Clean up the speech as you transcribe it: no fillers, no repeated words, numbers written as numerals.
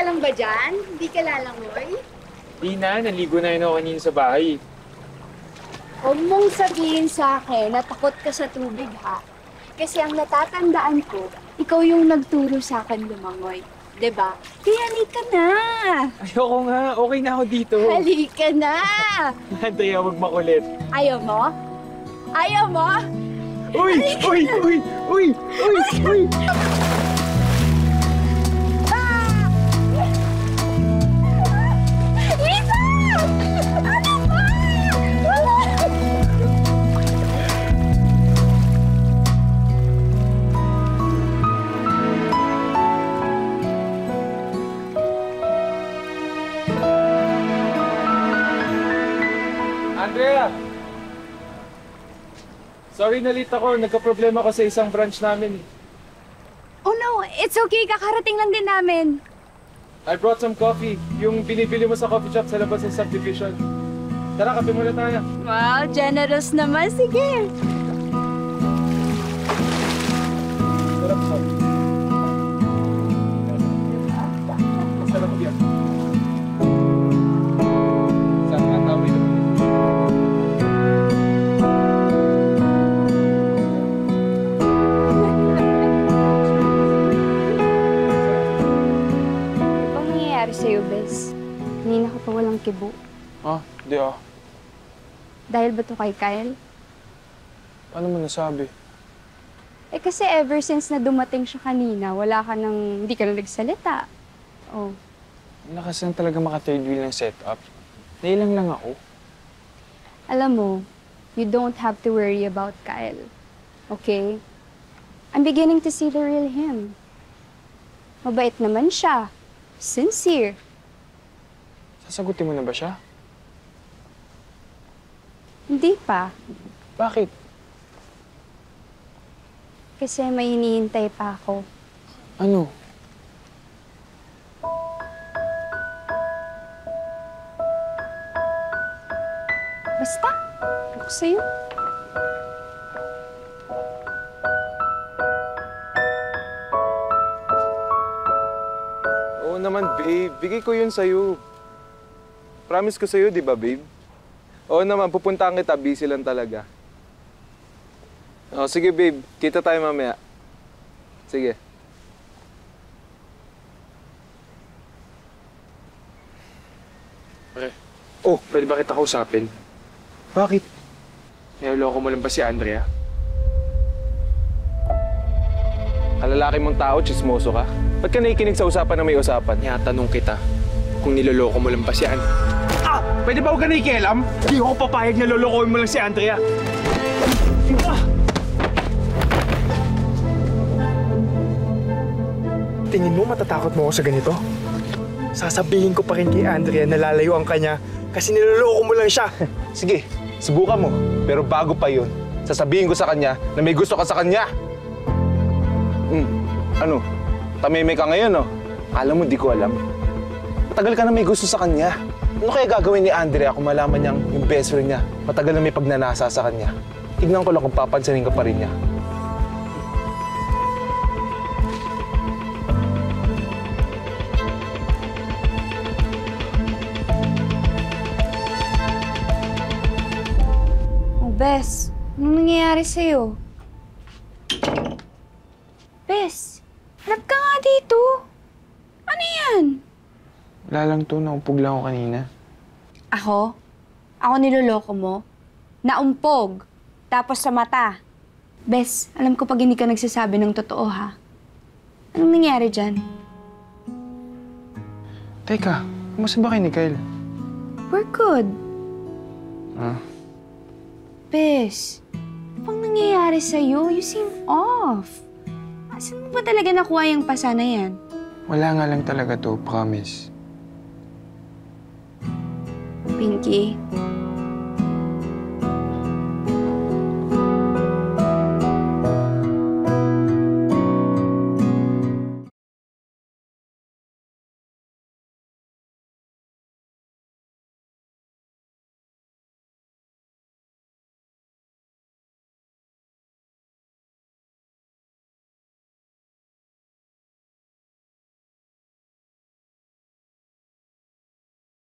lang ba dyan? Hindi ka lalangoy? Di na, naligo na yun ako kanina sa bahay. Huwag mong sabihin sa akin na takot ka sa tubig, ha? Kasi ang natatandaan ko, ikaw yung nagturo sa akin lumangoy. 'Di ba? Kaya halika na! Ayoko nga, okay na ako dito. Halika na! Andrea, huwag makulit. Ayaw mo? Ayaw mo? Uy! Uy! Uy! Uy! Uy! Uy! Lisa! Ano ba? Andrea! Sorry na late ako. Nagka-problema ko sa isang branch namin. Oh no, it's okay. Kakarating lang din namin. I brought some coffee. Yung binibili mo sa coffee shop sa labas ng subdivision. Tara, kape muna tayo. Wow, generous naman. Sige. Sarap siya. Sarap yan. Saan ka tawid? Anong nangyayari sa'yo, Bes? Kanina ko pa walang kibo. Ah, di ah. Dahil ba to kay Kyle? Paano mo nasabi? Eh kasi ever since na dumating siya kanina, hindi ka na nagsalita. Oh. Lakas lang talaga maka-third wheel ng setup. Nailang lang ako. Alam mo, you don't have to worry about Kyle. Okay? I'm beginning to see the real him. Mabait naman siya. Sincere. Sasagutin mo na ba siya? Hindi pa. Bakit? Kasi may hinihintay pa ako. Ano? Basta, ako sa'yo. Oo naman, babe. Bigay ko yun sa'yo. Promise ko sa'yo, di ba, babe? Oo naman, pupuntahan kita. Busy lang talaga. Oh, sige, babe. Kita tayo mamaya. Sige. Pre, pwede ba kita kausapin? Bakit? Niloloko mo lang ba si Andrea? Kalalaki mong tao, chismoso ka? Ba't ka nakikinig sa usapan na may usapan? Tinatanong kita kung niloloko mo lang ba si Andrea. Ah! Pwede ba huwag ka nakikialam? Di ako papayag na lolokohin mo lang si Andrea. Tingin mo matatakot mo ako sa ganito? Sasabihin ko pa rin kay Andrea na lalayuan ka niya kasi niloloko mo lang siya. Sige, subukan mo. Pero bago pa yun, sasabihin ko sa kanya na may gusto ka sa kanya. Ano? Tamimik ka ngayon, no? Alam mo, di ko alam. Matagal ka na may gusto sa kanya. Ano kaya gagawin ni Andrea kung malaman niyang yung best friend niya matagal na may pagnanasa sa kanya? Tignan ko lang kung papansinin ka pa rin niya. Oh, Bes, anong nangyayari sa'yo? Bes, hanap ka nga dito. Ano yan? Wala lang to, naumpog lang ako kanina. Ako? Ako niloloko mo? Naumpog. Tapos sa mata. Bes, alam ko pag hindi ka nagsasabi ng totoo, ha? Anong nangyari dyan? Teka, kumusta ba kayo ni Kyle? We're good. Ah, Bes, ano bang nangyayari sa'yo? You seem off. Saan mo ba talaga nakuha yung pasa na yan? wala nga lang talaga to, promise. Pinky,